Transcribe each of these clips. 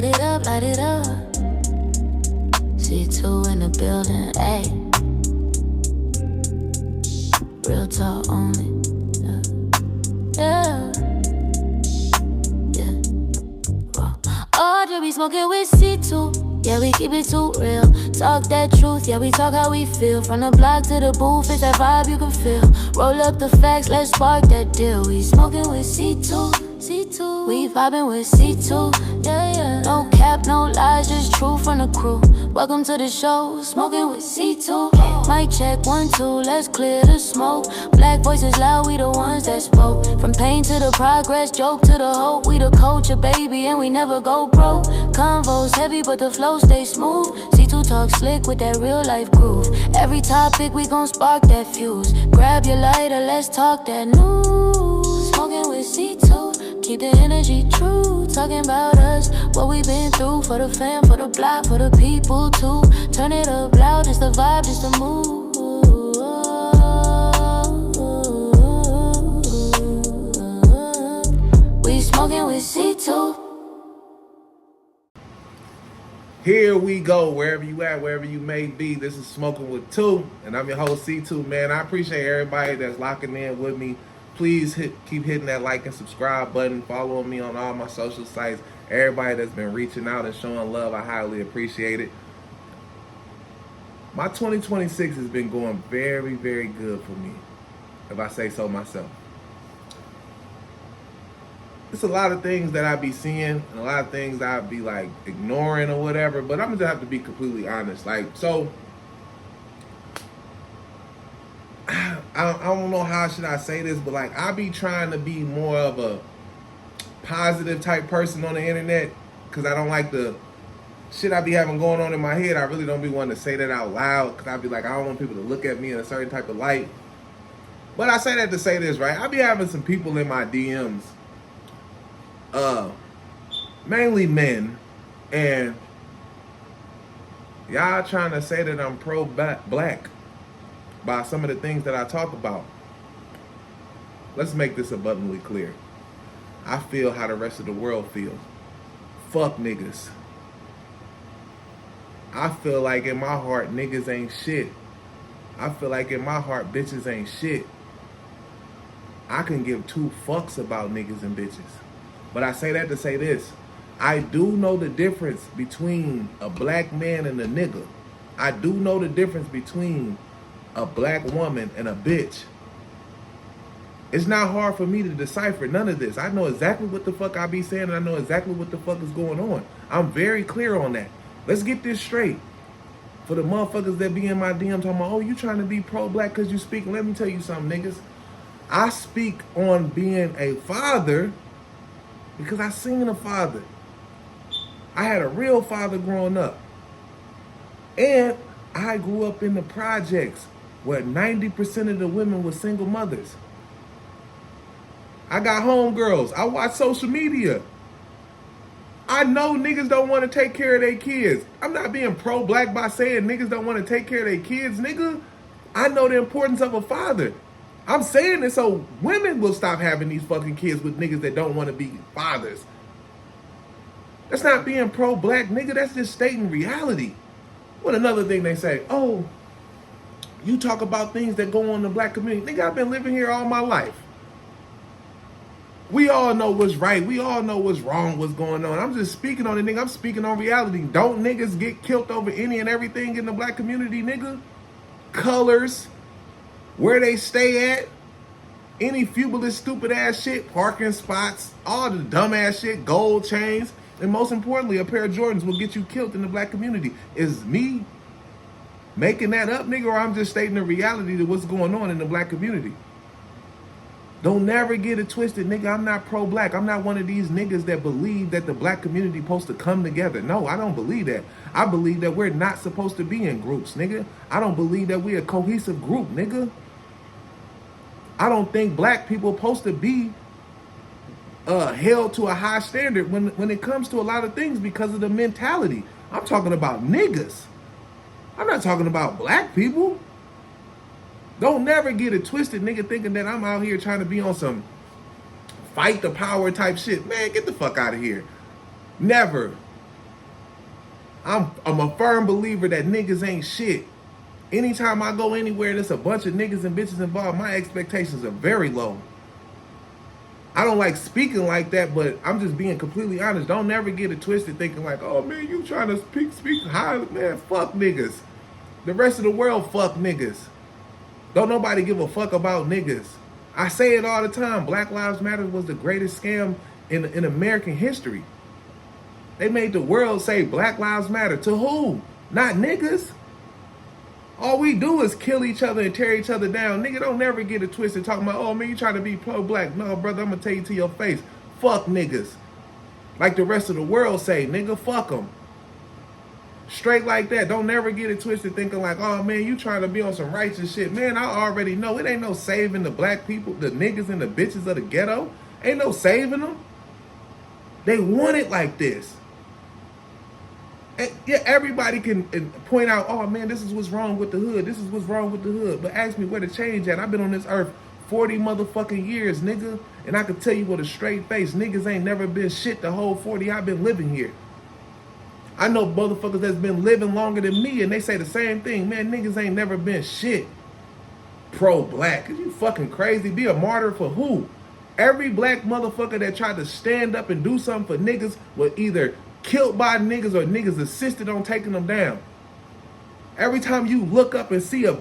light it up, light it up. C2 in the building, ayy. Real talk only. Yeah. Oh, just be smoking with C2. Yeah, we keep it too real. Talk that truth, yeah, we talk how we feel. From the block to the booth, it's that vibe you can feel. Roll up the facts, let's spark that deal. We smoking with C2, C2. We vibing with C2, yeah, yeah. No cap, no lies, just true from the crew. Welcome to the show, smoking with C2. Mic check, 1, 2, let's clear the smoke. Black voices loud, we the ones that spoke. From pain to the progress, joke to the hope. We the culture, baby, and we never go broke. Convos heavy, but the flow stay smooth. C2 talk slick with that real life groove. Every topic, we gon' spark that fuse. Grab your lighter, let's talk that news. Smoking with C2, keep the energy true. Talking about us, what we been through. For the fam, for the block, for the people too. Turn it up loud, just the vibe, just the move. We smoking with C2. Here we go, wherever you at, wherever you may be. This is Smoking with 2, and I'm your host C2, man. I appreciate everybody that's locking in with me. Please keep hitting that like and subscribe button. Follow me on all my social sites. Everybody that's been reaching out and showing love, I highly appreciate it. My 2026 has been going very, very good for me, if I say so myself. It's a lot of things that I be seeing, and a lot of things that I be like ignoring or whatever, but I'm gonna have to be completely honest. Like, so, I don't know how should I say this, but like, I be trying to be more of a positive type person on the internet, because I don't like the shit I be having going on in my head. I really don't be wanting to say that out loud, because I be like, I don't want people to look at me in a certain type of light. But I say that to say this, right? I be having some people in my DMs, mainly men, and y'all trying to say that I'm pro-black by some of the things that I talk about. Let's make this abundantly clear. I feel how the rest of the world feels. Fuck niggas. I feel like in my heart, niggas ain't shit. I feel like in my heart, bitches ain't shit. I can give 2 fucks about niggas and bitches. But I say that to say this. I do know the difference between a black man and a nigga. I do know the difference between a black woman and a bitch. It's not hard for me to decipher none of this. I know exactly what the fuck I be saying, and I know exactly what the fuck is going on. I'm very clear on that. Let's get this straight. For the motherfuckers that be in my DM talking about, oh, you trying to be pro-black because you speak. Let me tell you something, niggas. I speak on being a father because I seen a father. I had a real father growing up. And I grew up in the projects where 90% of the women were single mothers. I got homegirls. I watch social media. I know niggas don't want to take care of their kids. I'm not being pro-black by saying niggas don't want to take care of their kids, nigga. I know the importance of a father. I'm saying it so women will stop having these fucking kids with niggas that don't want to be fathers. That's not being pro-black, nigga. That's just stating reality. What another thing they say, oh, you talk about things that go on in the black community. Nigga, I've been living here all my life. We all know what's right. We all know what's wrong, what's going on. I'm just speaking on it, nigga. I'm speaking on reality. Don't niggas get killed over any and everything in the black community, nigga? Colors, where they stay at, any fubulous, stupid ass shit, parking spots, all the dumb ass shit, gold chains, and most importantly, a pair of Jordans will get you killed in the black community. Is me making that up, nigga, or I'm just stating the reality of what's going on in the black community? Don't never get it twisted, nigga. I'm not pro-black. I'm not one of these niggas that believe that the black community is supposed to come together. No, I don't believe that. I believe that we're not supposed to be in groups, nigga. I don't believe that we're a cohesive group, nigga. I don't think black people are supposed to be held to a high standard when it comes to a lot of things because of the mentality. I'm talking about niggas. I'm not talking about black people. Don't never get it twisted, nigga, thinking that I'm out here trying to be on some fight the power type shit. Man, get the fuck out of here. Never. I'm a firm believer that niggas ain't shit. Anytime I go anywhere there's a bunch of niggas and bitches involved, my expectations are very low. I don't like speaking like that, but I'm just being completely honest. Don't never get it twisted thinking like, oh man, you trying to speak high. Man, fuck niggas. The rest of the world fuck niggas. Don't nobody give a fuck about niggas. I say it all the time. Black Lives Matter was the greatest scam in American history. They made the world say Black Lives Matter. To who? Not niggas. All we do is kill each other and tear each other down. Nigga, don't never get it twisted talking about, oh man, you trying to be pro-black. No, brother, I'm gonna tell you to your face. Fuck niggas. Like the rest of the world say, nigga, fuck them. Straight like that. Don't never get it twisted thinking like, oh man, you trying to be on some righteous shit. Man, I already know it ain't no saving the black people, the niggas and the bitches of the ghetto. Ain't no saving them. They want it like this. And yeah, everybody can point out, oh man, this is what's wrong with the hood. This is what's wrong with the hood. But ask me where the change at. I've been on this earth 40 motherfucking years, nigga. And I can tell you with a straight face, niggas ain't never been shit the whole 40 I've been living here. I know motherfuckers that's been living longer than me and they say the same thing. Man, niggas ain't never been shit pro-black. Are you fucking crazy? Be a martyr for who? Every black motherfucker that tried to stand up and do something for niggas was either killed by niggas or niggas assisted on taking them down. Every time you look up and see a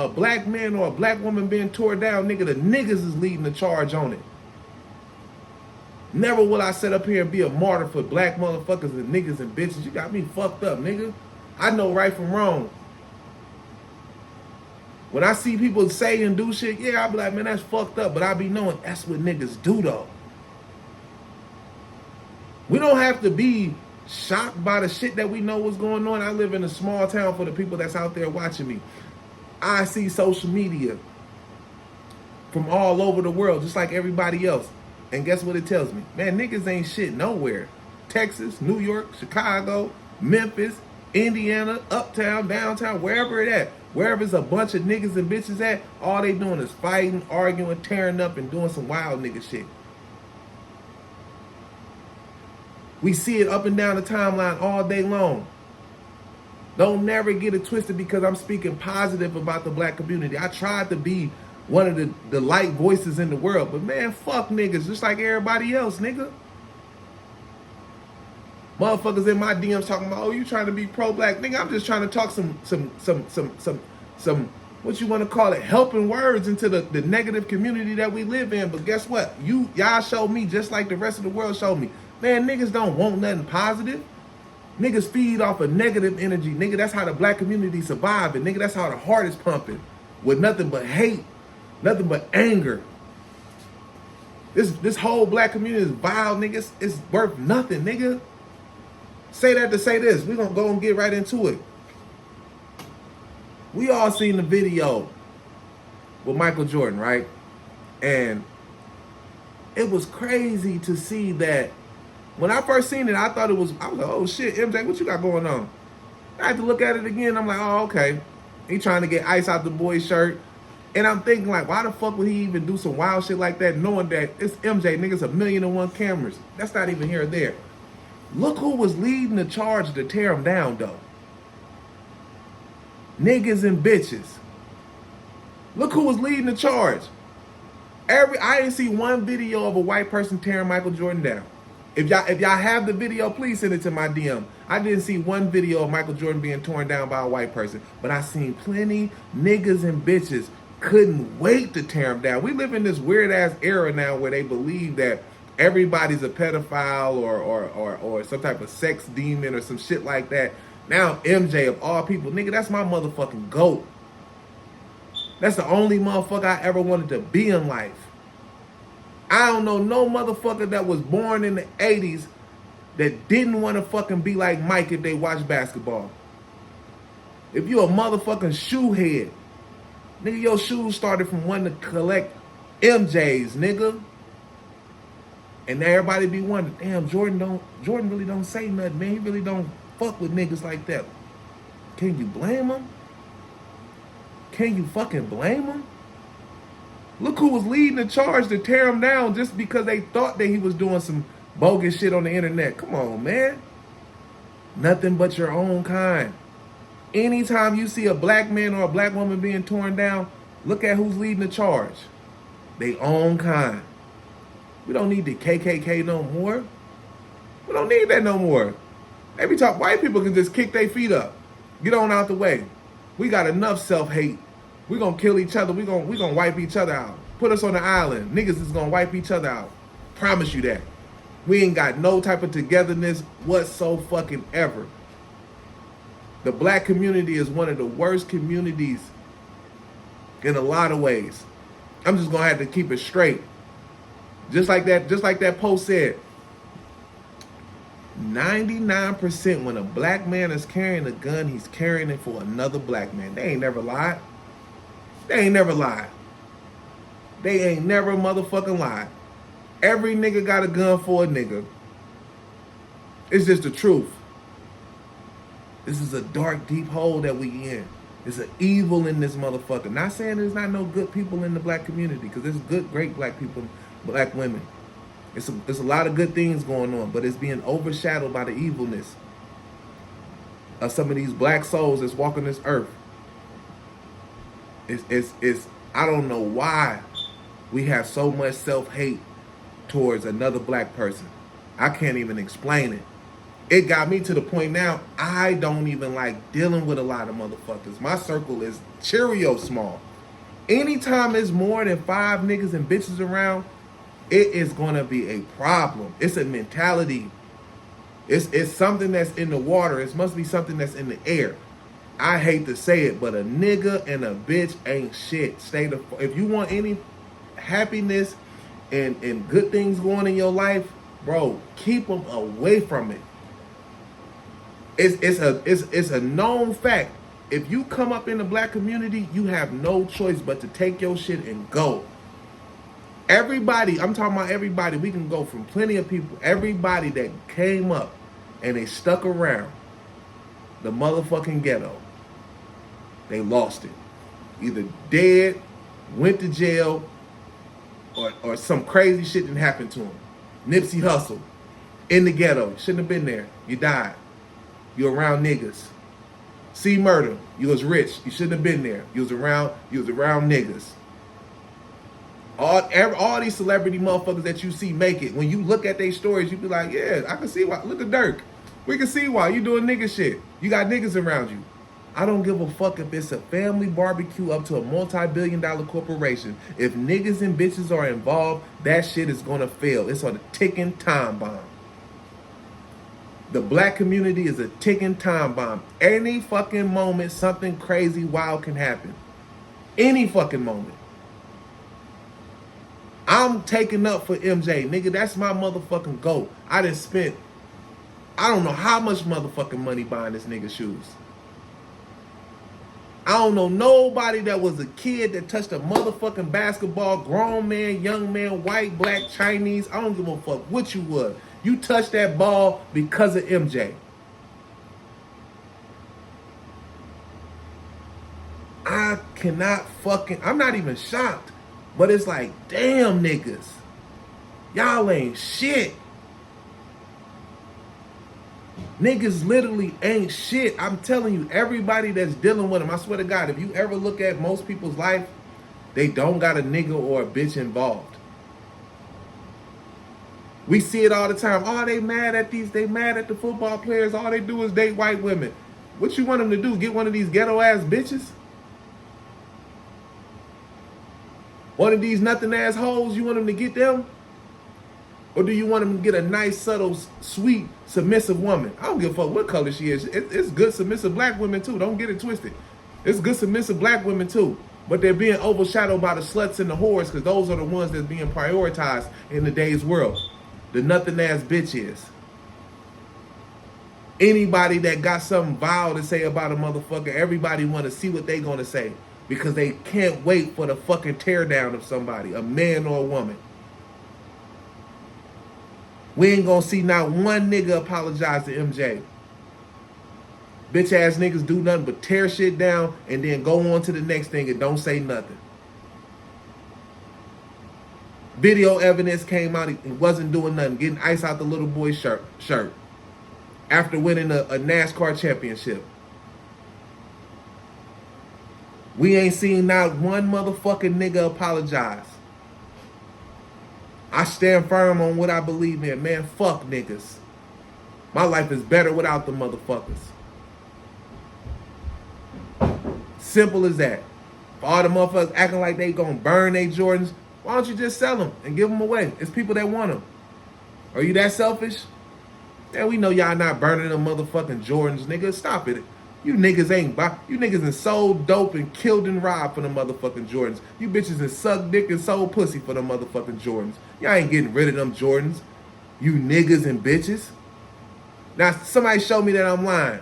black man or a black woman being torn down, nigga, the niggas is leading the charge on it. Never will I sit up here and be a martyr for black motherfuckers and niggas and bitches. You got me fucked up, nigga. I know right from wrong. When I see people say and do shit, yeah, I be like, man, that's fucked up. But I be knowing that's what niggas do, though. We don't have to be shocked by the shit that we know what's going on. I live in a small town for the people that's out there watching me. I see social media from all over the world, just like everybody else. And guess what it tells me? Man, niggas ain't shit nowhere. Texas, New York, Chicago, Memphis, Indiana, uptown, downtown, wherever it at. Wherever it's a bunch of niggas and bitches at, all they doing is fighting, arguing, tearing up, and doing some wild nigga shit. We see it up and down the timeline all day long. Don't never get it twisted because I'm speaking positive about the black community. I tried to be one of the light voices in the world, but man, fuck niggas, just like everybody else, nigga. Motherfuckers in my DMs talking about, oh, you trying to be pro-black. Nigga, I'm just trying to talk some what you want to call it, helping words into the negative community that we live in. But guess what? Y'all showed me just like the rest of the world showed me. Man, niggas don't want nothing positive. Niggas feed off of negative energy. Nigga, that's how the black community surviving. Nigga, that's how the heart is pumping. With nothing but hate. Nothing but anger. This whole black community is vile, niggas. It's worth nothing, nigga. Say that to say this. We're going to go and get right into it. We all seen the video with Michael Jordan, right? And it was crazy to see that. When I first seen it, I was like, oh shit, MJ, what you got going on? I had to look at it again. I'm like, oh, okay. He trying to get ice out the boy's shirt. And I'm thinking like, why the fuck would he even do some wild shit like that knowing that it's MJ, niggas, 1,000,001 cameras. That's not even here or there. Look who was leading the charge to tear him down, though. Niggas and bitches. Look who was leading the charge. I didn't see one video of a white person tearing Michael Jordan down. If y'all have the video, please send it to my DM. I didn't see one video of Michael Jordan being torn down by a white person, but I seen plenty niggas and bitches couldn't wait to tear him down. We live in this weird ass era now where they believe that everybody's a pedophile or some type of sex demon or some shit like that. Now MJ of all people, nigga, that's my motherfucking GOAT. That's the only motherfucker I ever wanted to be in life. I don't know no motherfucker that was born in the 80s that didn't want to fucking be like Mike if they watch basketball. If you a motherfucking shoe head, nigga, your shoes started from wanting to collect MJs, nigga. And everybody be wondering, damn, Jordan really don't say nothing, man. He really don't fuck with niggas like that. Can you blame him? Can you fucking blame him? Look who was leading the charge to tear him down just because they thought that he was doing some bogus shit on the internet. Come on, man. Nothing but your own kind. Anytime you see a black man or a black woman being torn down, look at who's leading the charge. They own kind. We don't need the KKK no more. We don't need that no more. Every time white people can just kick their feet up. Get on out the way. We got enough self-hate. We gonna kill each other. We gonna wipe each other out. Put us on the island. Niggas is gonna wipe each other out. Promise you that. We ain't got no type of togetherness whatsoever. The black community is one of the worst communities in a lot of ways. I'm just gonna have to keep it straight. Just like that post said, 99% when a black man is carrying a gun, he's carrying it for another black man. They ain't never lied. They ain't never lied. They ain't never motherfucking lied. Every nigga got a gun for a nigga. It's just the truth. This is a dark, deep hole that we in. There's an evil in this motherfucker. Not saying there's not no good people in the black community, because there's good, great black people, black women. There's a lot of good things going on, but it's being overshadowed by the evilness of some of these black souls that's walking this earth. It's I don't know why we have so much self-hate towards another black person. I can't even explain it. It got me to the point now, I don't even like dealing with a lot of motherfuckers. My circle is Cheerio small. Anytime there's more than 5 niggas and bitches around, it is gonna be a problem. It's a mentality. It's something that's in the water. It must be something that's in the air. I hate to say it, but a nigga and a bitch ain't shit. If you want any happiness and good things going in your life, bro, keep them away from it. It's a known fact. If you come up in the black community, you have no choice but to take your shit and go. Everybody, I'm talking about everybody, we can go from plenty of people, everybody that came up and they stuck around the motherfucking ghetto, they lost it. Either dead, went to jail, or some crazy shit didn't happen to them. Nipsey Hussle, in the ghetto, shouldn't have been there. You died. You're around niggas. C Murder, you was rich. You shouldn't have been there. You was around niggas. All these celebrity motherfuckers that you see make it, when you look at their stories, you be like, yeah, I can see why. Look at Dirk. We can see why. You doing nigga shit. You got niggas around you. I don't give a fuck if it's a family barbecue up to a multi-billion-dollar corporation. If niggas and bitches are involved, that shit is gonna fail. It's on a ticking time bomb. The black community is a ticking time bomb. Any fucking moment, something crazy, wild can happen. Any fucking moment. I'm taking up for MJ, nigga. That's my motherfucking goat. I done spent, I don't know how much motherfucking money buying this nigga shoes. I don't know nobody that was a kid that touched a motherfucking basketball, grown man, young man, white, black, Chinese. I don't give a fuck what you was. You touched that ball because of MJ. I cannot fucking, I'm not even shocked. But it's like, damn niggas. Y'all ain't shit. Niggas literally ain't shit. I'm telling you, everybody that's dealing with them, I swear to God, if you ever look at most people's life, they don't got a nigga or a bitch involved. We see it all the time. Oh, they mad at the football players. All they do is date white women. What you want them to do? Get one of these ghetto ass bitches? One of these nothing ass hoes, you want them to get them? Or do you want them to get a nice, subtle, sweet, submissive woman? I don't give a fuck what color she is. It's good submissive black women too. Don't get it twisted. It's good submissive black women too. But they're being overshadowed by the sluts and the whores, because those are the ones that's being prioritized in today's world. The nothing ass bitches. Anybody that got something vile to say about a motherfucker, everybody want to see what they gonna say. Because they can't wait for the fucking teardown of somebody, a man or a woman. We ain't gonna see not one nigga apologize to MJ. Bitch ass niggas do nothing but tear shit down and then go on to the next thing and don't say nothing. Video evidence came out, he wasn't doing nothing, getting ice out the little boy's shirt. after winning a NASCAR championship. We ain't seen not one motherfucking nigga apologize. I stand firm on what I believe in, man. Fuck niggas. My life is better without the motherfuckers. Simple as that. For all the motherfuckers acting like they gonna burn their Jordans, why don't you just sell them and give them away? It's people that want them. Are you that selfish? Yeah, we know y'all not burning them motherfucking Jordans, nigga. Stop it. You niggas ain't you niggas and sold dope and killed and robbed for the motherfucking Jordans. You bitches and sucked dick and sold pussy for the motherfucking Jordans. Y'all ain't getting rid of them Jordans. You niggas and bitches. Now somebody show me that I'm lying.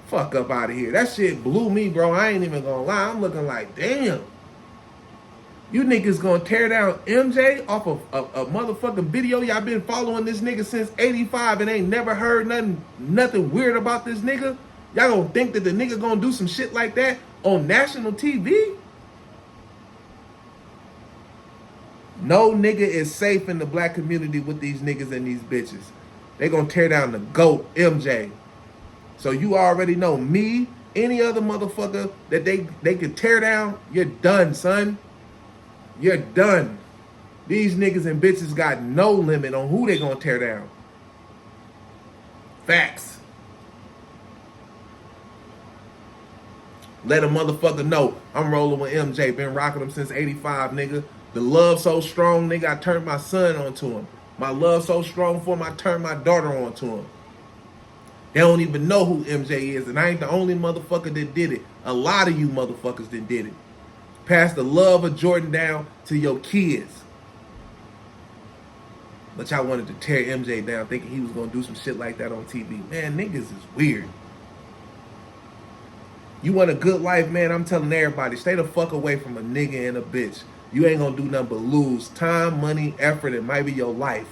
Fuck up out of here. That shit blew me, bro. I ain't even gonna lie. I'm looking like, damn. You niggas gonna tear down MJ off of a motherfucking video. Y'all been following this nigga since 85 and ain't never heard nothing weird about this nigga. Y'all gonna think that the nigga gonna do some shit like that on national TV? No nigga is safe in the black community with these niggas and these bitches. They gonna tear down the GOAT, MJ. So you already know me, any other motherfucker that they could tear down, you're done, son. You're done. These niggas and bitches got no limit on who they gonna tear down. Facts. Let a motherfucker know I'm rolling with MJ. Been rocking him since 85, nigga. The love so strong, nigga, I turned my son onto him. My love so strong for him, I turned my daughter onto him. They don't even know who MJ is, and I ain't the only motherfucker that did it. A lot of you motherfuckers that did it. Pass the love of Jordan down to your kids. But y'all wanted to tear MJ down thinking he was going to do some shit like that on TV. Man, niggas is weird. You want a good life, man? I'm telling everybody, stay the fuck away from a nigga and a bitch. You ain't going to do nothing but lose time, money, effort, and maybe your life.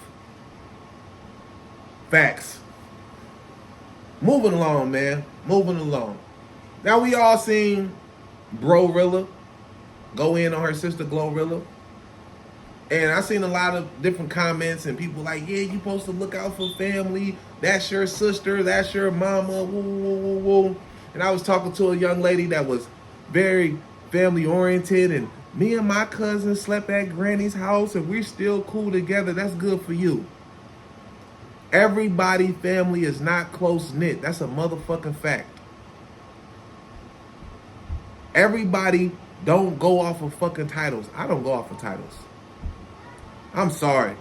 Facts. Moving along, man. Moving along. Now we all seen Bro-Rilla go in on her sister Glorilla. And I seen a lot of different comments and people like, yeah, you supposed to look out for family. That's your sister. That's your mama. Woo, woo, woo, woo. And I was talking to a young lady that was very family oriented, and me and my cousin slept at Granny's house and we're still cool together. That's good for you. Everybody family is not close knit. That's a motherfucking fact. Everybody don't go off of fucking titles. I don't go off of titles. I'm sorry.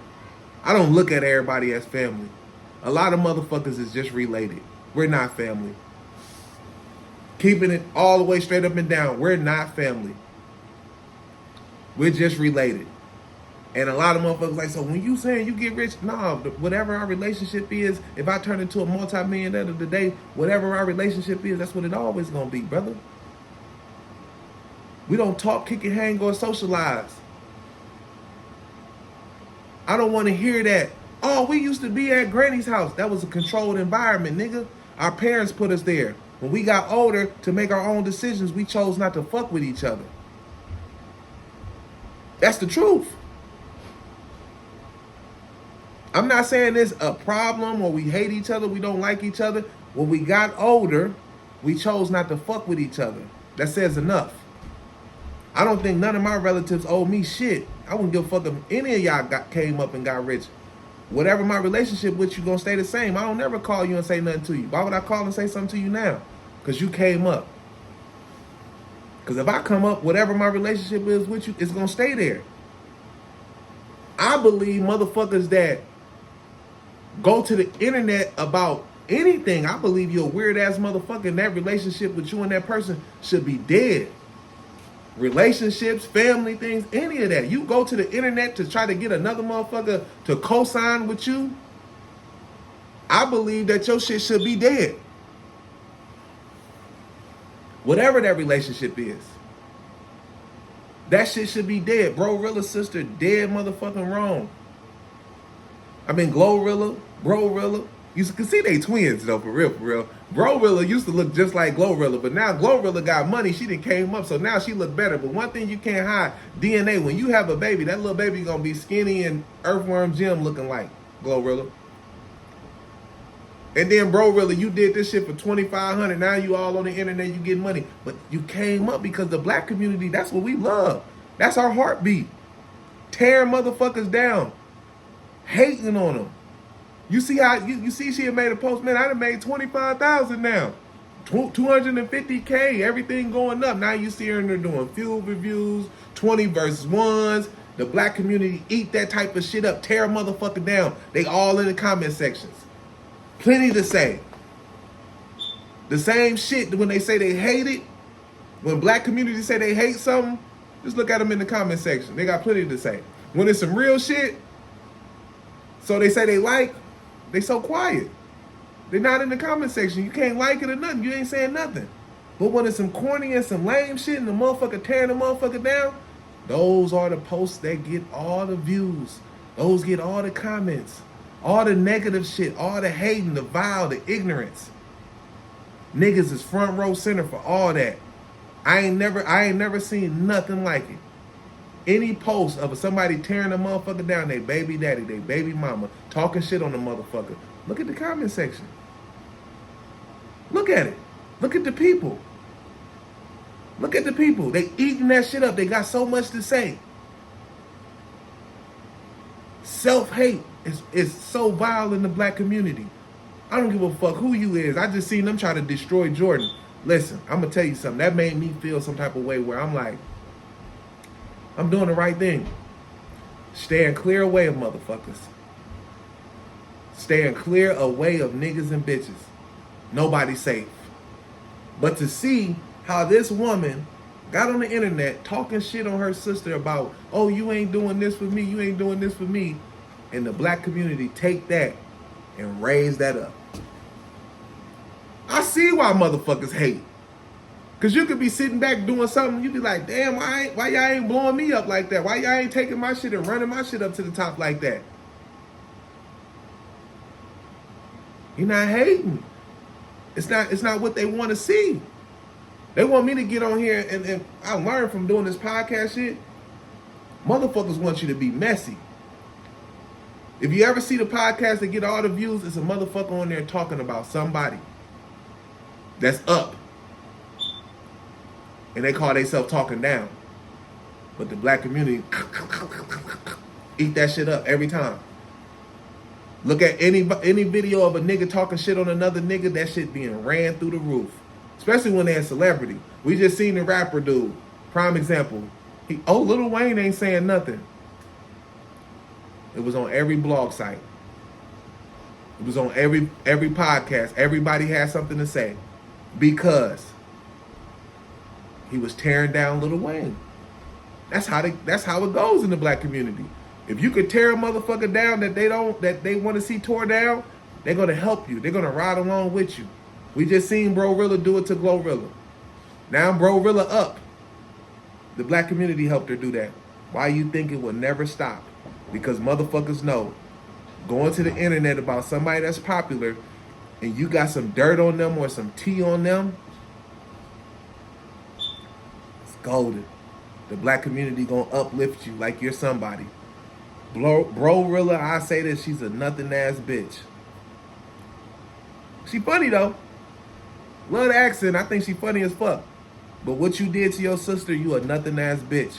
I don't look at everybody as family. A lot of motherfuckers is just related. We're not family. Keeping it all the way straight up and down. We're not family. We're just related. And a lot of motherfuckers like, so when you saying you get rich, nah, whatever our relationship is, if I turn into a multi-millionaire today, whatever our relationship is, that's what it always gonna be, brother. We don't talk, kick and hang, or socialize. I don't want to hear that. Oh, we used to be at Granny's house. That was a controlled environment, nigga. Our parents put us there. When we got older to make our own decisions, we chose not to fuck with each other. That's the truth. I'm not saying there's a problem or we hate each other, we don't like each other. When we got older, we chose not to fuck with each other. That says enough. I don't think none of my relatives owe me shit. I wouldn't give a fuck if any of y'all came up and got rich. Whatever my relationship with you gonna stay the same. I don't never call you and say nothing to you. Why would I call and say something to you now? Because you came up. Because if I come up, whatever my relationship is with you, it's gonna stay there. I believe motherfuckers that go to the internet about anything, I believe you're a weird ass motherfucker, and that relationship with you and that person should be dead. Relationships, family things, any of that. You go to the internet to try to get another motherfucker to co-sign with you, I believe that your shit should be dead. Whatever that relationship is. That shit should be dead. Bro-Rilla's sister dead motherfucking wrong. I mean, Glorilla, Bro-Rilla. You can see they twins though, for real, for real. Bro-Rilla used to look just like Glorilla, but now Glorilla got money. She done came up, so now she look better. But one thing you can't hide, DNA. When you have a baby, that little baby gonna be skinny and Earthworm Jim looking like Glorilla. And then, bro, really, you did this shit for 2,500. Now you all on the internet, you get money. But you came up because the black community, that's what we love. That's our heartbeat. Tearing motherfuckers down. Hating on them. You see how, you see she had made a post, man, I done made 25,000 now. 250K, everything going up. Now you see her in there doing fuel reviews, 20 versus 1s. The black community eat that type of shit up, tear a motherfucker down. They all in the comment sections. Plenty to say. The same shit when they say they hate it. When black communities say they hate something, just look at them in the comment section. They got plenty to say. When it's some real shit, so they say they like, they so quiet. They're not in the comment section. You can't like it or nothing. You ain't saying nothing. But when it's some corny and some lame shit and the motherfucker tearing the motherfucker down, those are the posts that get all the views. Those get all the comments. All the negative shit. All the hating, the vile, the ignorance. Niggas is front row center for all that. I ain't never seen nothing like it. Any post of somebody tearing a motherfucker down, they baby daddy, they baby mama, talking shit on the motherfucker. Look at the comment section. Look at it. Look at the people. Look at the people. They eating that shit up. They got so much to say. Self-hate is so vile in the black community. I don't give a fuck who you is. I just seen them try to destroy Jordan. Listen, I'm going to tell you something. That made me feel some type of way where I'm like, I'm doing the right thing. Staying clear away of motherfuckers. Staying clear away of niggas and bitches. Nobody's safe. But to see how this woman got on the internet talking shit on her sister about, oh, you ain't doing this for me, you ain't doing this for me, and the black community take that and raise that up. I see why motherfuckers hate. Cause you could be sitting back doing something, you be like, damn, why y'all ain't blowing me up like that? Why y'all ain't taking my shit and running my shit up to the top like that? You're not hating. It's not what they want to see. They want me to get on here and I learned from doing this podcast shit. Motherfuckers want you to be messy. If you ever see the podcast that get all the views, it's a motherfucker on there talking about somebody that's up. And they call themselves talking down. But the black community eat that shit up every time. Look at any video of a nigga talking shit on another nigga, that shit being ran through the roof. Especially when they're a celebrity. We just seen the rapper dude. Prime example. Lil Wayne ain't saying nothing. It was on every blog site. It was on every podcast. Everybody had something to say. Because he was tearing down Lil Wayne. That's how it goes in the black community. If you could tear a motherfucker down that they want to see tore down, they're gonna help you. They're gonna ride along with you. We just seen Bro-Rilla do it to Glorilla. Now Bro-Rilla up. The black community helped her do that. Why you think it will never stop? Because motherfuckers know going to the internet about somebody that's popular and you got some dirt on them or some tea on them, it's golden. The black community gonna uplift you like you're somebody. Bro-Rilla, I say that she's a nothing ass bitch. She funny though. Love the accent. I think she funny as fuck. But what you did to your sister, you a nothing ass bitch.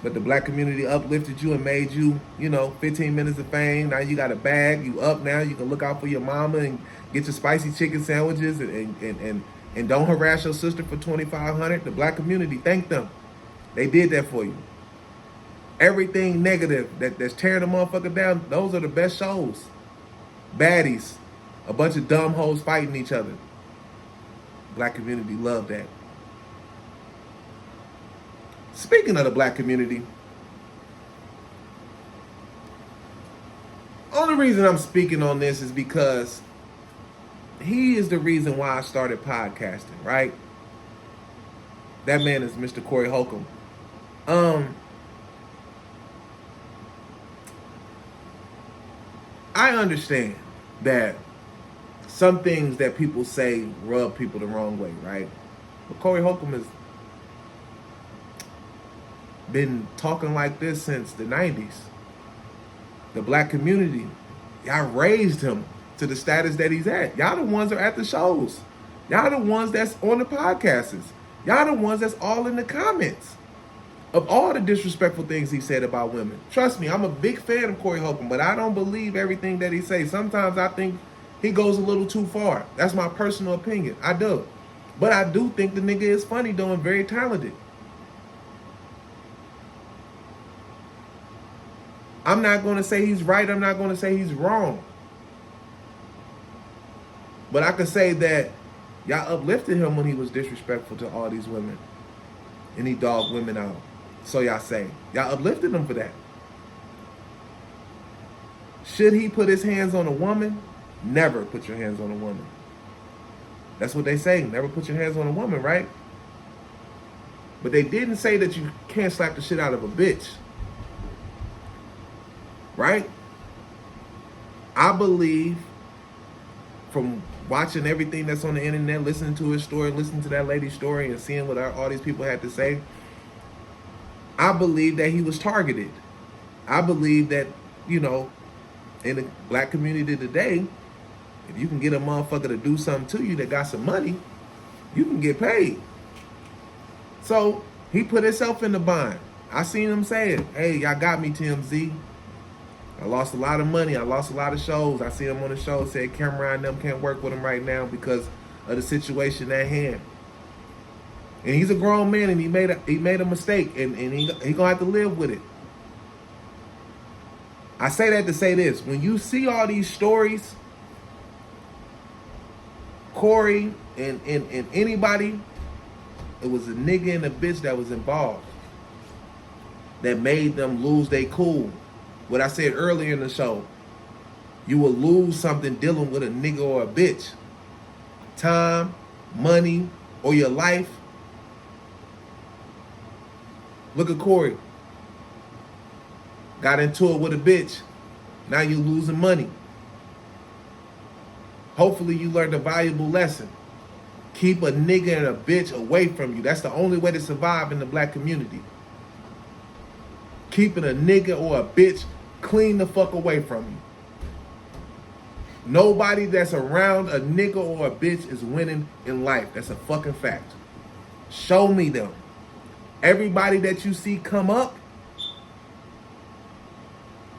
But the black community uplifted you and made you, 15 minutes of fame. Now you got a bag. You up now. You can look out for your mama and get your spicy chicken sandwiches and don't harass your sister for $2,500. The black community, thank them. They did that for you. Everything negative that's tearing the motherfucker down, those are the best shows. Baddies. A bunch of dumb hoes fighting each other. Black community love that. Speaking of the black community, only reason I'm speaking on this is because he is the reason why I started podcasting, right? That man is Mr. Corey Holcomb. I understand that some things that people say rub people the wrong way, right? But Corey Holcomb has been talking like this since the 90s. The black community, y'all raised him to the status that he's at. Y'all the ones that are at the shows. Y'all the ones that's on the podcasts. Y'all the ones that's all in the comments of all the disrespectful things he said about women. Trust me, I'm a big fan of Corey Holcomb, but I don't believe everything that he says. Sometimes I think he goes a little too far. That's my personal opinion. I do. But I do think the nigga is funny though and very talented. I'm not going to say he's right. I'm not going to say he's wrong. But I could say that y'all uplifted him when he was disrespectful to all these women. And he dogged women out. So y'all say. Y'all uplifted him for that. Should he put his hands on a woman? Never put your hands on a woman. That's what they say. Never put your hands on a woman, right? But they didn't say that you can't slap the shit out of a bitch. Right? I believe from watching everything that's on the internet, listening to his story, listening to that lady's story, and seeing what all these people had to say, I believe that he was targeted. I believe that, you know, in the black community today, if you can get a motherfucker to do something to you that got some money, you can get paid. So he put himself in the bind. I seen him saying, hey, y'all got me, TMZ. I lost a lot of money. I lost a lot of shows. I see him on the show, said Cameron and them can't work with him right now because of the situation at hand. And he's a grown man, and he made a mistake, and he gonna have to live with it. I say that to say this. When you see all these stories, Corey and anybody, it was a nigga and a bitch that was involved that made them lose their cool. What I said earlier in the show, you will lose something dealing with a nigga or a bitch. Time, money, or your life. Look at Corey. Got into it with a bitch. Now you losing money. Hopefully you learned a valuable lesson. Keep a nigga and a bitch away from you. That's the only way to survive in the black community. Keeping a nigga or a bitch clean the fuck away from you. Nobody that's around a nigga or a bitch is winning in life. That's a fucking fact. Show me them. Everybody that you see come up,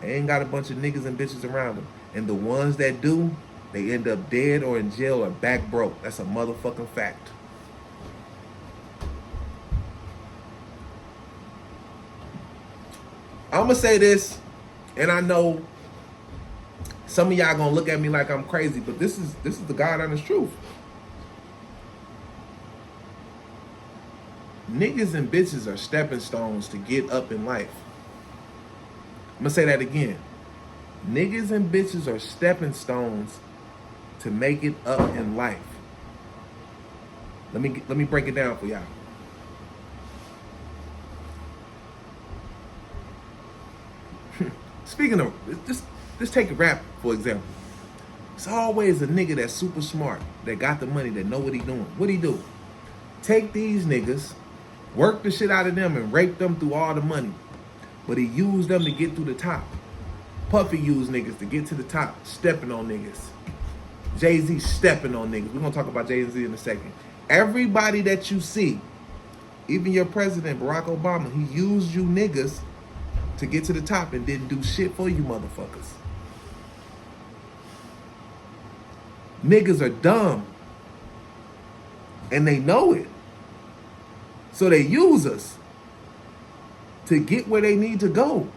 they ain't got a bunch of niggas and bitches around them. And the ones that do, they end up dead or in jail or back broke. That's a motherfucking fact. I'm gonna say this, and I know some of y'all gonna look at me like I'm crazy, but this is the God honest truth. Niggas and bitches are stepping stones to get up in life. I'm gonna say that again. Niggas and bitches are stepping stones to make it up in life. Let me break it down for y'all. Speaking of, just take a rap, for example. It's always a nigga that's super smart, that got the money, that know what he doing. What he do? Take these niggas, work the shit out of them, and rape them through all the money. But he used them to get through the top. Puffy used niggas to get to the top, stepping on niggas. Jay-Z stepping on niggas. We're gonna talk about Jay-Z in a second. Everybody that you see, even your president, Barack Obama, he used you niggas to get to the top and didn't do shit for you motherfuckers. Niggas are dumb. And they know it. So they use us to get where they need to go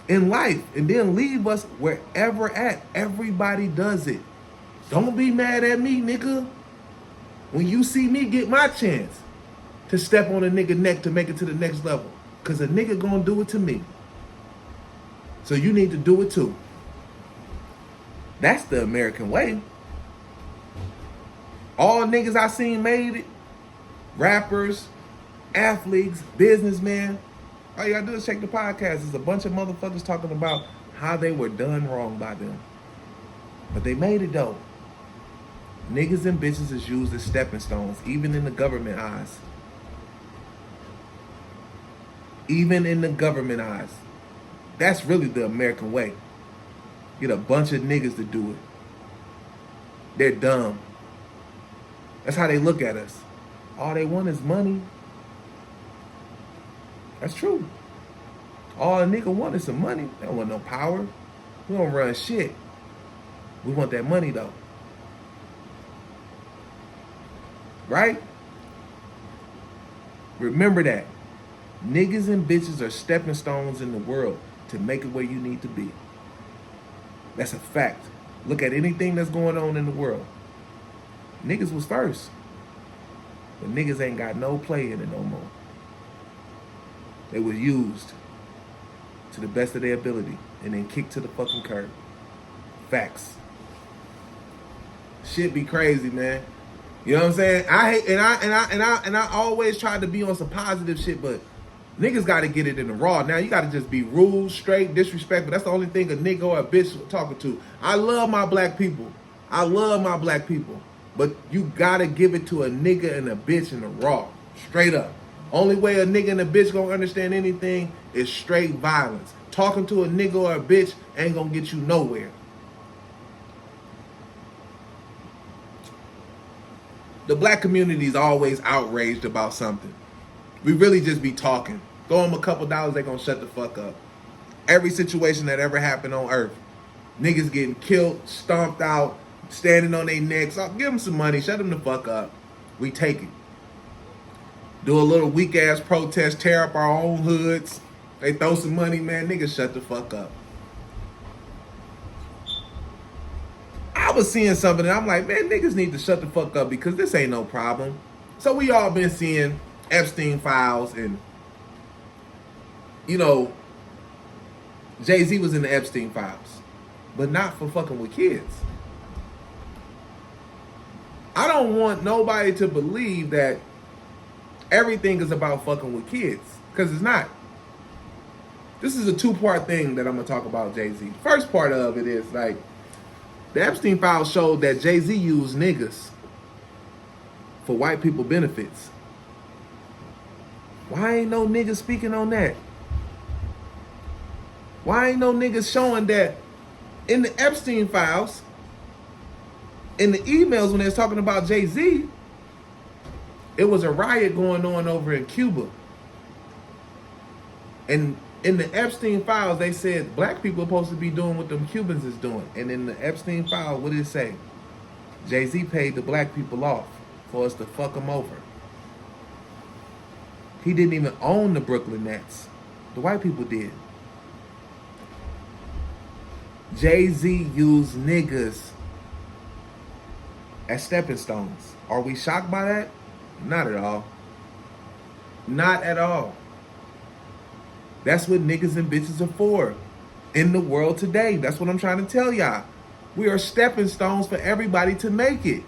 in life and then leave us wherever at. Everybody does it. Don't be mad at me, nigga. When you see me get my chance to step on a nigga neck to make it to the next level. Because a nigga gonna do it to me. So you need to do it too. That's the American way. All niggas I seen made it. Rappers, athletes, businessmen. All you gotta do is check the podcast. There's a bunch of motherfuckers talking about how they were done wrong by them. But they made it though. Niggas and bitches is used as stepping stones, even in the government eyes. Even in the government eyes. That's really the American way. Get a bunch of niggas to do it. They're dumb. That's how they look at us. All they want is money. That's true. All a nigga want is some money. They don't want no power. We don't run shit. We want that money though. Right? Remember that. Niggas and bitches are stepping stones in the world to make it where you need to be. That's a fact. Look at anything that's going on in the world. Niggas was first. But niggas ain't got no play in it no more. They was used to the best of their ability and then kicked to the fucking curb. Facts. Shit be crazy, man. You know what I'm saying? I hate and I always try to be on some positive shit, but niggas gotta get it in the raw. Now you gotta just be rude, straight, disrespectful. That's the only thing a nigga or a bitch talking to. I love my black people. I love my black people. But you gotta give it to a nigga and a bitch in the raw. Straight up. Only way a nigga and a bitch gonna understand anything is straight violence. Talking to a nigga or a bitch ain't gonna get you nowhere. The black community is always outraged about something. We really just be talking. Throw them a couple dollars, they gonna shut the fuck up. Every situation that ever happened on earth. Niggas getting killed, stomped out, standing on their necks. I'll give them some money, shut them the fuck up. We take it. Do a little weak ass protest, tear up our own hoods. They throw some money, man, niggas shut the fuck up. I was seeing something and I'm like, man, niggas need to shut the fuck up because this ain't no problem. So we all been seeing Epstein files and, you know, Jay-Z was in the Epstein files, but not for fucking with kids. I don't want nobody to believe that everything is about fucking with kids, because it's not. This is a two-part thing that I'm going to talk about Jay-Z. First part of it is, like, the Epstein files showed that Jay-Z used niggas for white people benefits. Why ain't no niggas speaking on that? Why ain't no niggas showing that in the Epstein files, in the emails when they was talking about Jay-Z, it was a riot going on over in Cuba. And in the Epstein files, they said black people are supposed to be doing what them Cubans is doing. And in the Epstein file, what did it say? Jay-Z paid the black people off for us to fuck them over. He didn't even own the Brooklyn Nets. The white people did. Jay-Z used niggas as stepping stones. Are we shocked by that? Not at all. Not at all. That's what niggas and bitches are for in the world today. That's what I'm trying to tell y'all. We are stepping stones for everybody to make it.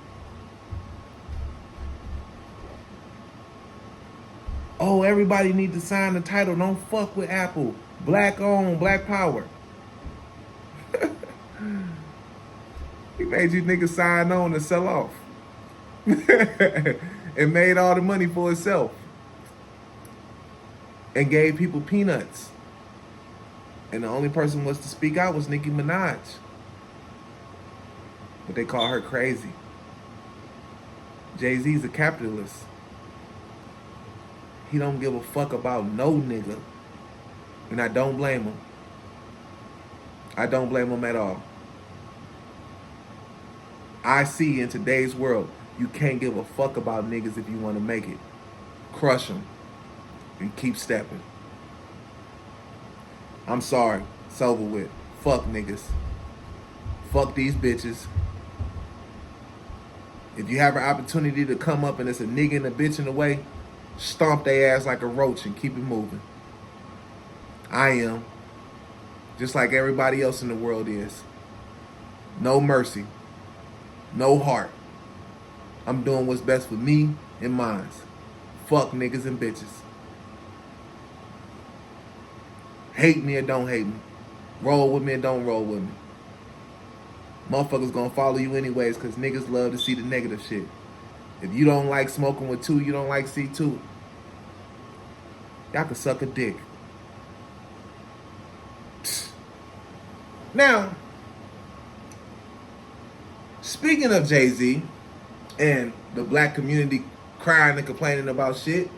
Oh, everybody need to sign the title. Don't fuck with Apple. Black owned, black power. He made you niggas sign on and sell off. And made all the money for itself. And gave people peanuts. And the only person who was to speak out was Nicki Minaj. But they call her crazy. Jay-Z's a capitalist. He don't give a fuck about no nigga. And I don't blame him. I don't blame him at all. I see in today's world, you can't give a fuck about niggas if you want to make it. Crush them. And keep stepping. I'm sorry. It's over with. Fuck niggas. Fuck these bitches. If you have an opportunity to come up and it's a nigga and a bitch in the way, stomp their ass like a roach and keep it moving. I am. Just like everybody else in the world is. No mercy. No heart. I'm doing what's best for me and mine. Fuck niggas and bitches. Hate me or don't hate me. Roll with me or don't roll with me. Motherfuckers gonna follow you anyways because niggas love to see the negative shit. If you don't like Smokinwit2, you don't like C2, y'all can suck a dick. Now, Speaking of Jay-Z and the black community crying and complaining about shit,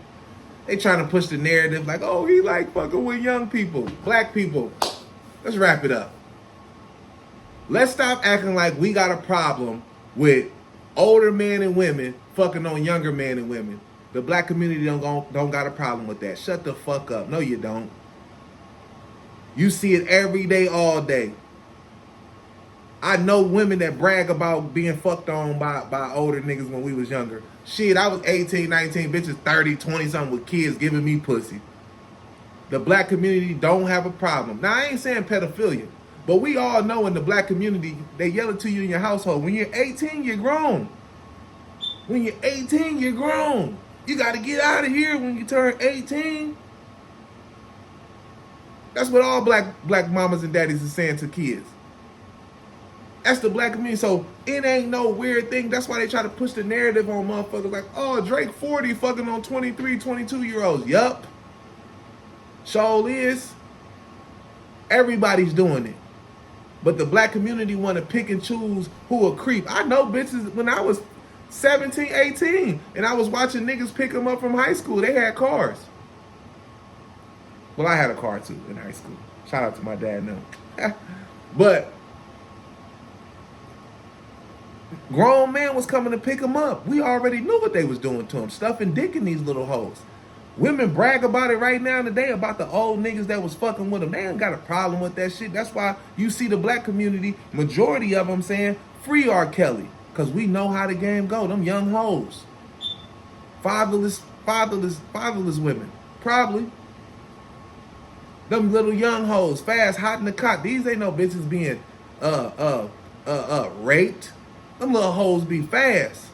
they trying to push the narrative like, oh, he like fucking with young people, black people. Let's wrap it up. Let's stop acting like we got a problem with older men and women fucking on younger men and women. The black community don't got a problem with that. Shut the fuck up. No, you don't. You see it every day, all day. I know women that brag about being fucked on by older niggas when we was younger. Shit, I was 18, 19, bitches 30, 20 something with kids giving me pussy. The black community don't have a problem. Now, I ain't saying pedophilia, but we all know in the black community, they yell it to you in your household. When you're 18, you're grown. When you're 18, you're grown. You got to get out of here when you turn 18. That's what all black mamas and daddies are saying to kids. That's the black community. So it ain't no weird thing. That's why they try to push the narrative on motherfuckers like, oh, Drake 40 fucking on 23, 22-year-olds. Yup. Show is. Everybody's doing it. But the black community want to pick and choose who a creep. I know bitches when I was 17, 18, and I was watching niggas pick them up from high school. They had cars. Well, I had a car too in high school. Shout out to my dad now. But grown man was coming to pick them up. We already knew what they was doing to him, stuffing dick in these little hoes. Women brag about it right now today about the old niggas that was fucking with them. They ain't got a problem with that shit. That's why you see the black community, majority of them saying, free R. Kelly. Because we know how the game go. Them young hoes. Fatherless women. Probably. Them little young hoes, fast, hot in the cot. These ain't no bitches being raped. Them little hoes be fast.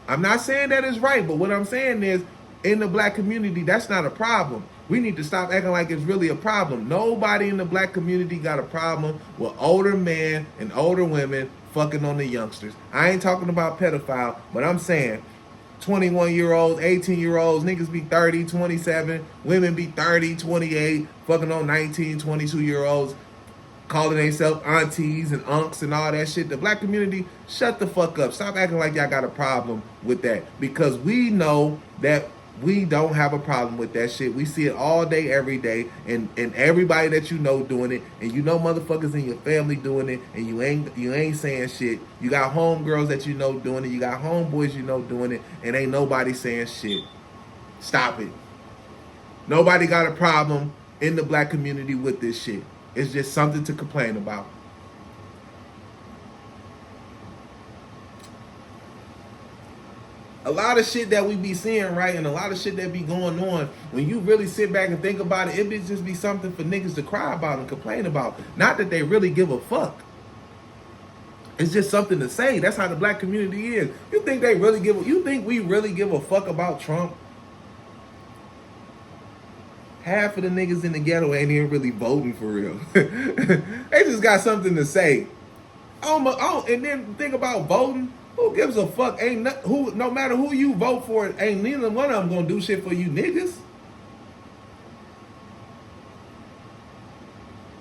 I'm not saying that is right, but what I'm saying is, in the black community, that's not a problem. We need to stop acting like it's really a problem. Nobody in the black community got a problem with older men and older women fucking on the youngsters. I ain't talking about pedophile, but I'm saying 21-year-olds, 18-year-olds, niggas be 30, 27, women be 30, 28, fucking on 19, 22-year-olds, calling themselves aunties and unks and all that shit. The black community, shut the fuck up. Stop acting like y'all got a problem with that. Because we know that we don't have a problem with that shit. We see it all day, every day, and everybody that you know doing it, and you know motherfuckers in your family doing it, and you ain't saying shit. You got homegirls that you know doing it, you got homeboys you know doing it, and ain't nobody saying shit. Stop it. Nobody got a problem in the black community with this shit. It's just something to complain about. A lot of shit that we be seeing, right, and a lot of shit that be going on, when you really sit back and think about it, it be just be something for niggas to cry about and complain about. Not that they really give a fuck. It's just something to say. That's how the black community is. You think we really give a fuck about Trump? Half of the niggas in the ghetto ain't even really voting for real. They just got something to say. And then think about voting. Who gives a fuck? No matter who you vote for, ain't neither one of them gonna do shit for you niggas.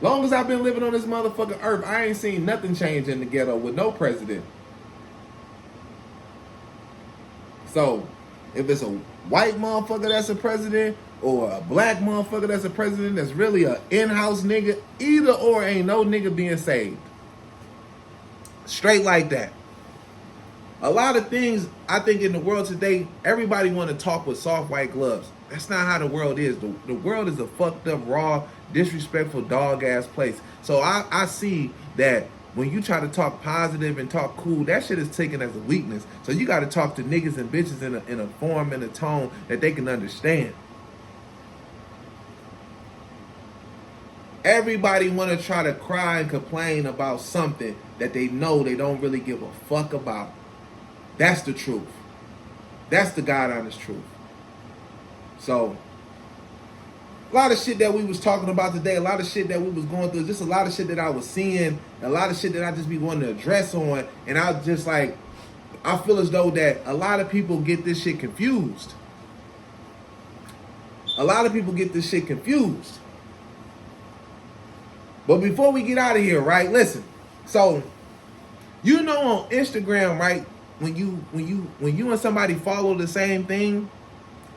Long as I've been living on this motherfucking earth, I ain't seen nothing change in the ghetto with no president. So, if it's a white motherfucker that's a president, or a black motherfucker that's a president that's really a in-house nigga, either or ain't no nigga being saved. Straight like that. A lot of things, I think in the world today, everybody want to talk with soft white gloves. That's not how the world is. The world is a fucked up, raw, disrespectful, dog-ass place. So I see that when you try to talk positive and talk cool, that shit is taken as a weakness. So you got to talk to niggas and bitches in a form and a tone that they can understand. Everybody want to try to cry and complain about something that they know they don't really give a fuck about. That's the truth. That's the God honest truth. So, a lot of shit that we was talking about today, a lot of shit that we was going through, just a lot of shit that I was seeing, a lot of shit that I just be wanting to address on, and I just like, I feel as though that a lot of people get this shit confused. A lot of people get this shit confused. But before we get out of here, right, listen. So, You know, on Instagram, right? When you and somebody follow the same thing,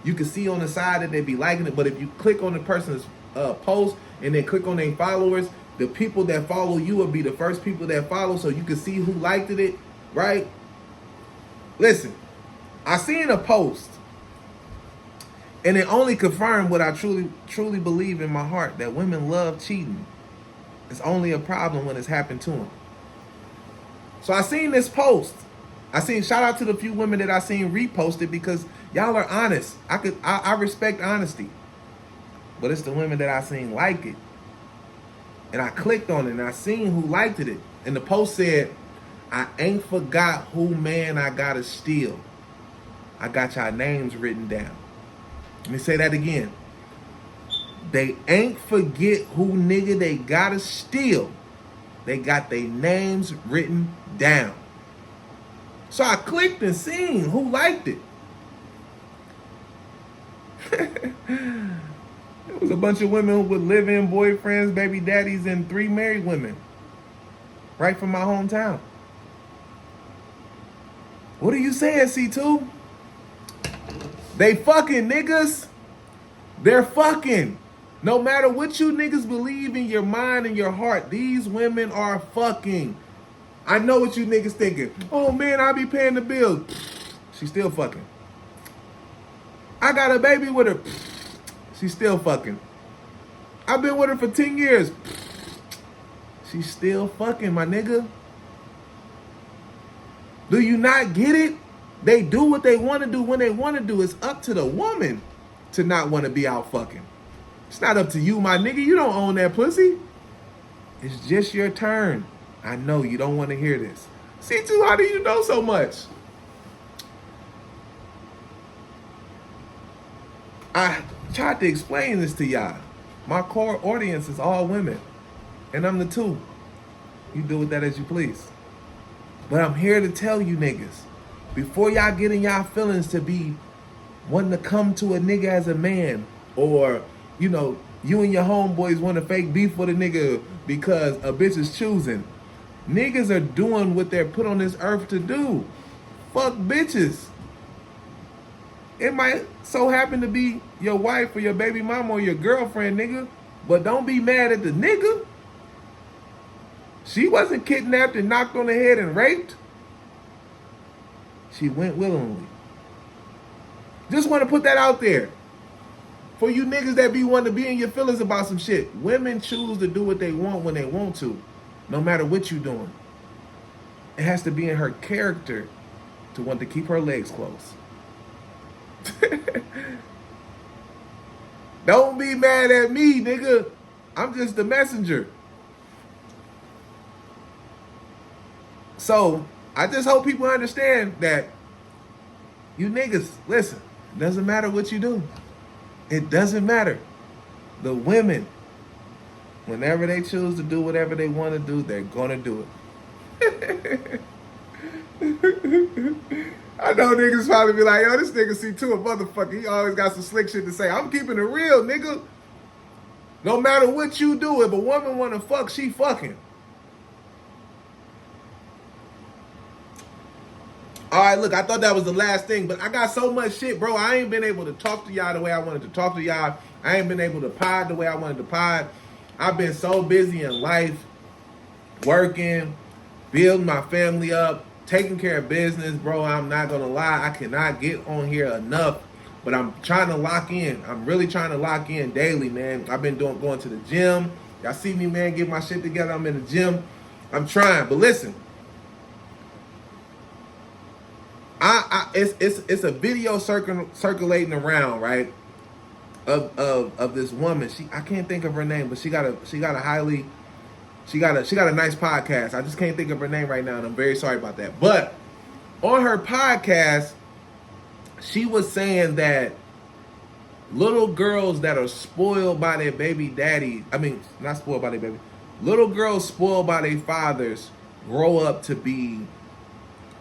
you can see on the side that they be liking it. But if you click on the person's post and then click on their followers, the people that follow you will be the first people that follow, so you can see who liked it, right? Listen, I seen a post, and it only confirmed what I truly believe in my heart, that women love cheating. It's only a problem when it's happened to them. So I seen this post. Shout out to the few women that I seen repost it, because y'all are honest. I respect honesty. But it's the women that I seen like it. And I clicked on it and I seen who liked it. And the post said, "I ain't forgot who man I gotta steal. I got y'all names written down." Let me say that again. They ain't forget who nigga they gotta steal. They got their names written down. So I clicked and seen who liked it. It was a bunch of women who would live in boyfriends, baby daddies, and 3 married women. Right from my hometown. What are you saying, C2? They fucking, niggas. They're fucking. No matter what you niggas believe in your mind and your heart, these women are fucking. I know what you niggas thinking. Oh man, I be paying the bills. She's still fucking. I got a baby with her. She's still fucking. I've been with her for 10 years. She's still fucking, my nigga. Do you not get it? They do what they want to do when they want to do. It's up to the woman to not want to be out fucking. It's not up to you, my nigga. You don't own that pussy. It's just your turn. I know you don't want to hear this. C2, how do you know so much? I tried to explain this to y'all. My core audience is all women. And I'm the 2. You do with that as you please. But I'm here to tell you niggas, before y'all get in y'all feelings to be wanting to come to a nigga as a man, or, you know, you and your homeboys want to fake beef with a nigga because a bitch is choosing. Niggas are doing what they're put on this earth to do. Fuck bitches. It might so happen to be your wife or your baby mama or your girlfriend, nigga. But don't be mad at the nigga. She wasn't kidnapped and knocked on the head and raped. She went willingly. Just want to put that out there. For you niggas that be wanting to be in your feelings about some shit. Women choose to do what they want when they want to. No matter what you doing. It has to be in her character to want to keep her legs closed. Don't be mad at me, nigga. I'm just the messenger. So, I just hope people understand that you niggas, listen, it doesn't matter what you do. It doesn't matter. The women, whenever they choose to do whatever they want to do, they're going to do it. I know niggas probably be like, yo, this nigga C2 a motherfucker. He always got some slick shit to say. I'm keeping it real, nigga. No matter what you do, if a woman want to fuck, she fucking. All right, look, I thought that was the last thing, but I got so much shit, bro. I ain't been able to talk to y'all the way I wanted to talk to y'all. I ain't been able to pod the way I wanted to pod. I've been so busy in life, working, building my family up, taking care of business, bro. I'm not gonna lie, I cannot get on here enough, but I'm trying to lock in. I'm really trying to lock in daily, man. I've been going to the gym. Y'all see me, man, get my shit together. I'm in the gym. I'm trying, but listen. It's a video circulating around, right? Of this woman. I can't think of her name, but she got a nice podcast. I just can't think of her name right now, and I'm very sorry about that. But on her podcast, she was saying that little girls that are spoiled by their baby daddy, I mean, not spoiled by their baby, little girls spoiled by their fathers grow up to be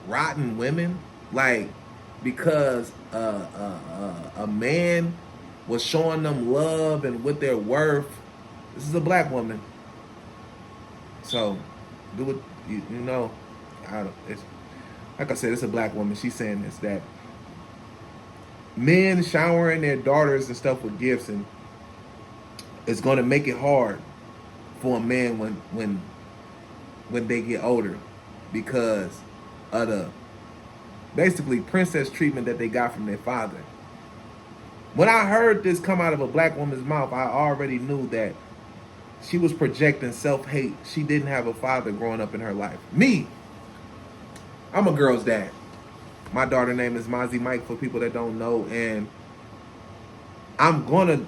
rotten women. Like, because a man was showing them love and what they're worth. This is a black woman. So, do what, you know, it's like I said, it's a black woman. She's saying this, that men showering their daughters and stuff with gifts, and it's going to make it hard for a man when they get older, because of the basically princess treatment that they got from their father. When I heard this come out of a black woman's mouth, I already knew that she was projecting self-hate. She didn't have a father growing up in her life. Me, I'm a girl's dad. My daughter name is Mozzie Mike, for people that don't know, and I'm gonna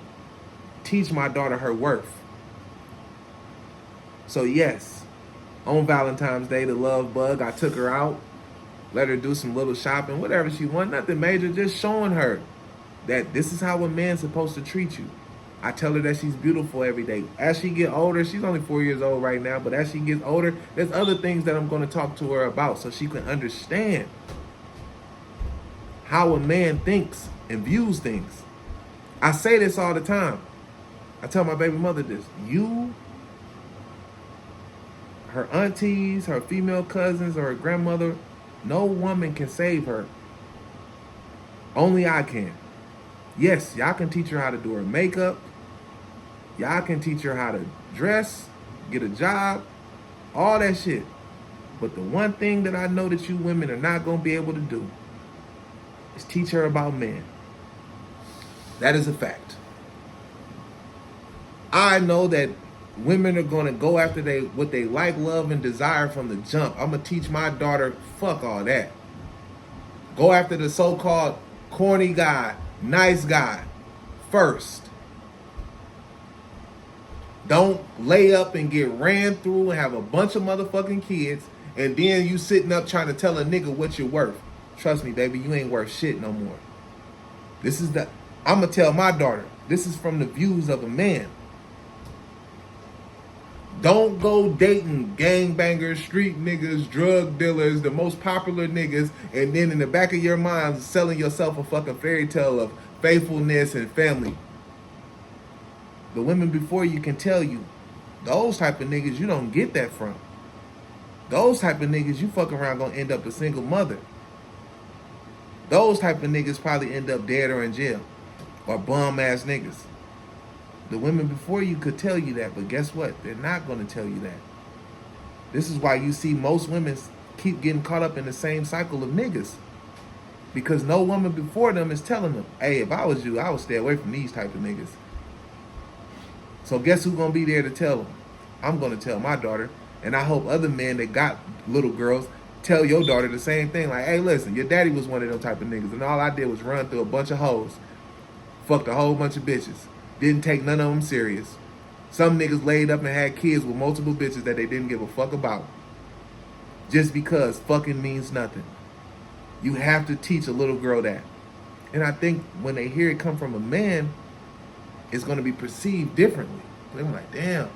teach my daughter her worth. So yes, on Valentine's Day, the love bug, I took her out, let her do some little shopping, whatever she want, nothing major, just showing her that this is how a man's supposed to treat you. I tell her that she's beautiful every day. As she get older, she's only 4 years old right now, but as she gets older, there's other things that I'm going to talk to her about so she can understand how a man thinks and views things. I say this all the time. I tell my baby mother this. You, her aunties, her female cousins, or her grandmother, no woman can save her. Only I can. Yes, y'all can teach her how to do her makeup. Y'all can teach her how to dress, get a job, all that shit. But the one thing that I know that you women are not going to be able to do is teach her about men. That is a fact. I know that women are going to go after what they like, love, and desire from the jump. I'm going to teach my daughter, fuck all that. Go after the so-called corny guy, nice guy first. Don't lay up and get ran through and have a bunch of motherfucking kids, and then you sitting up trying to tell a nigga what you're worth. Trust me, baby, you ain't worth shit no more. I'm going to tell my daughter, this is from the views of a man. Don't go dating gangbangers, street niggas, drug dealers, the most popular niggas, and then in the back of your mind selling yourself a fucking fairy tale of faithfulness and family. The women before you can tell you, those type of niggas you don't get that from. Those type of niggas you fuck around gonna end up a single mother. Those type of niggas probably end up dead or in jail, or bum ass niggas. The women before you could tell you that, but guess what? They're not going to tell you that. This is why you see most women keep getting caught up in the same cycle of niggas. Because no woman before them is telling them, hey, if I was you, I would stay away from these type of niggas. So guess who's going to be there to tell them? I'm going to tell my daughter. And I hope other men that got little girls tell your daughter the same thing. Like, hey, listen, your daddy was one of them type of niggas. And all I did was run through a bunch of hoes. Fucked a whole bunch of bitches. Didn't take none of them serious. Some niggas laid up and had kids with multiple bitches that they didn't give a fuck about. Just because fucking means nothing. You have to teach a little girl that. And I think when they hear it come from a man, it's going to be perceived differently. They're like, damn,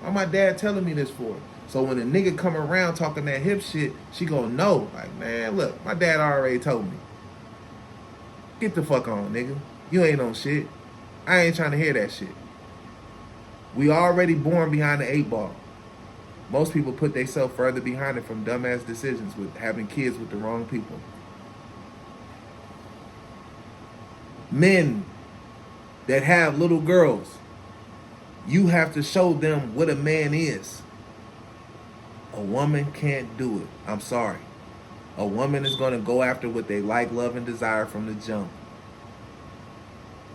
why my dad telling me this for? So when a nigga come around talking that hip shit, she gonna know. Like, man, look, my dad already told me. Get the fuck on, nigga. You ain't on shit. I ain't trying to hear that shit. We already born behind the 8 ball. Most people put themselves further behind it from dumbass decisions with having kids with the wrong people. Men that have little girls, you have to show them what a man is. A woman can't do it. I'm sorry. A woman is going to go after what they like, love, and desire from the jump.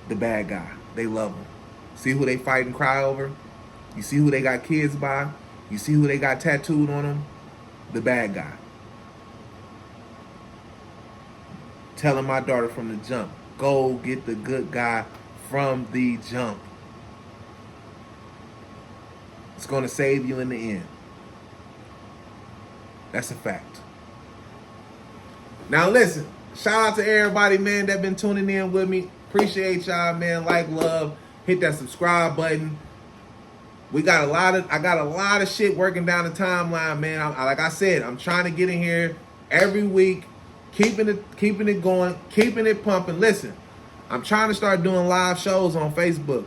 The bad guy. They love him. See who they fight and cry over? You see who they got kids by? You see who they got tattooed on them? The bad guy. Telling my daughter from the jump, go get the good guy from the jump. It's going to save you in the end. That's a fact. Now listen, shout out to everybody, man, that been tuning in with me. Appreciate y'all, man. Like, love, hit that subscribe button. I got a lot of shit working down the timeline, man. Like I said, I'm trying to get in here every week, keeping it going, keeping it pumping. Listen, I'm trying to start doing live shows on Facebook.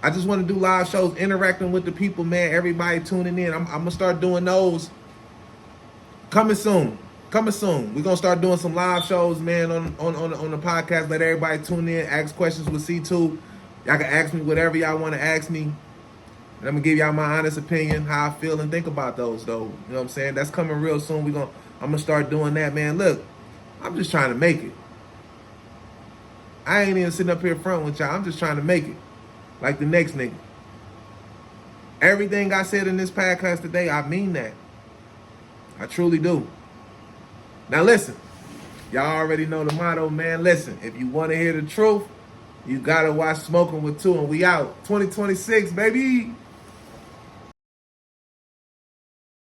I just want to do live shows, interacting with the people, man. Everybody tuning in. I'm gonna start doing those Coming soon. Coming soon. We're gonna start doing some live shows, man, on the podcast. Let everybody tune in, ask questions with C2. Y'all can ask me whatever y'all want to ask me. And I'm gonna give y'all my honest opinion, how I feel, and think about those though. You know what I'm saying? That's coming real soon. I'm gonna start doing that, man. Look, I'm just trying to make it. I ain't even sitting up here front with y'all. I'm just trying to make it. Like the next nigga. Everything I said in this podcast today, I mean that. I truly do. Now listen, y'all already know the motto, man. Listen, if you want to hear the truth, you gotta watch Smoking with 2, and we out. 2026, baby.